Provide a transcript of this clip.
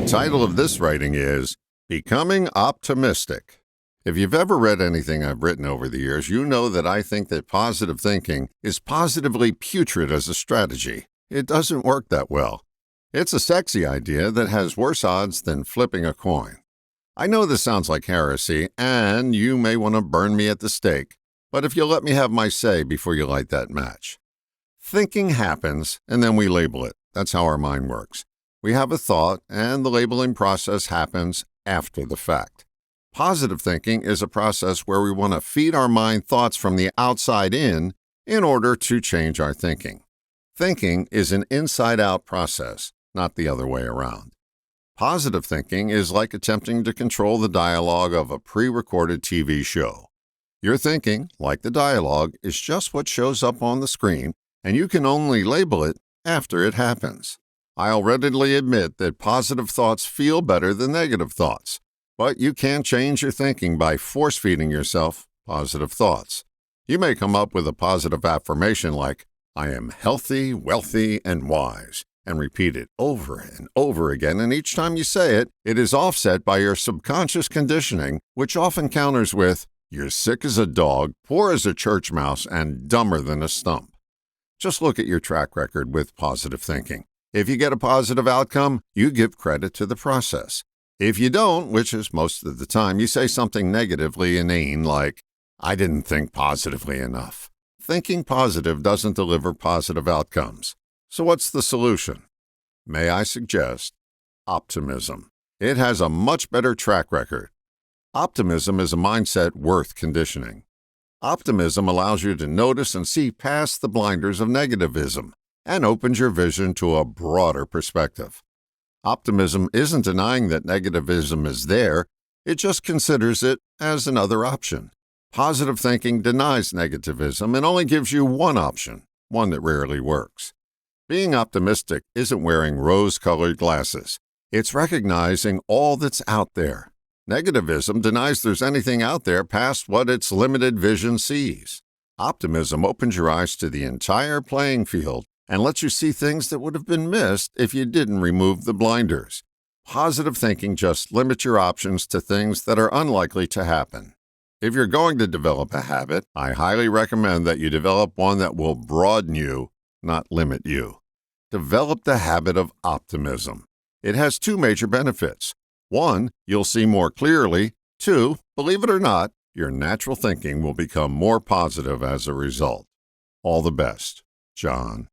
title of this writing is Becoming Optimistic. If you've ever read anything I've written over the years, you know that I think that positive thinking is positively putrid as a strategy. It doesn't work that well. It's a sexy idea that has worse odds than flipping a coin. I know this sounds like heresy, and you may want to burn me at the stake, but if you'll let me have my say before you light that match. Thinking happens, and then we label it. That's how our mind works. We have a thought, and the labeling process happens after the fact. Positive thinking is a process where we want to feed our mind thoughts from the outside in order to change our thinking. Thinking is an inside-out process, not the other way around. Positive thinking is like attempting to control the dialogue of a pre-recorded TV show. Your thinking, like the dialogue, is just what shows up on the screen, and you can only label it after it happens. I'll readily admit that positive thoughts feel better than negative thoughts, but you can't change your thinking by force-feeding yourself positive thoughts. You may come up with a positive affirmation like, "I am healthy, wealthy, and wise," and repeat it over and over again, and each time you say it, it is offset by your subconscious conditioning, which often counters with, "You're sick as a dog, poor as a church mouse, and dumber than a stump." Just look at your track record with positive thinking. If you get a positive outcome, you give credit to the process. If you don't, which is most of the time, you say something negatively inane like, "I didn't think positively enough." Thinking positive doesn't deliver positive outcomes. So what's the solution? May I suggest optimism. It has a much better track record. Optimism is a mindset worth conditioning. Optimism allows you to notice and see past the blinders of negativism and opens your vision to a broader perspective. Optimism isn't denying that negativism is there, it just considers it as another option. Positive thinking denies negativism and only gives you one option, one that rarely works. Being optimistic isn't wearing rose-colored glasses. It's recognizing all that's out there. Negativism denies there's anything out there past what its limited vision sees. Optimism opens your eyes to the entire playing field and lets you see things that would have been missed if you didn't remove the blinders. Positive thinking just limits your options to things that are unlikely to happen. If you're going to develop a habit, I highly recommend that you develop one that will broaden you, not limit you. Develop the habit of optimism. It has two major benefits. 1, you'll see more clearly. 2, believe it or not, your natural thinking will become more positive as a result. All the best, John.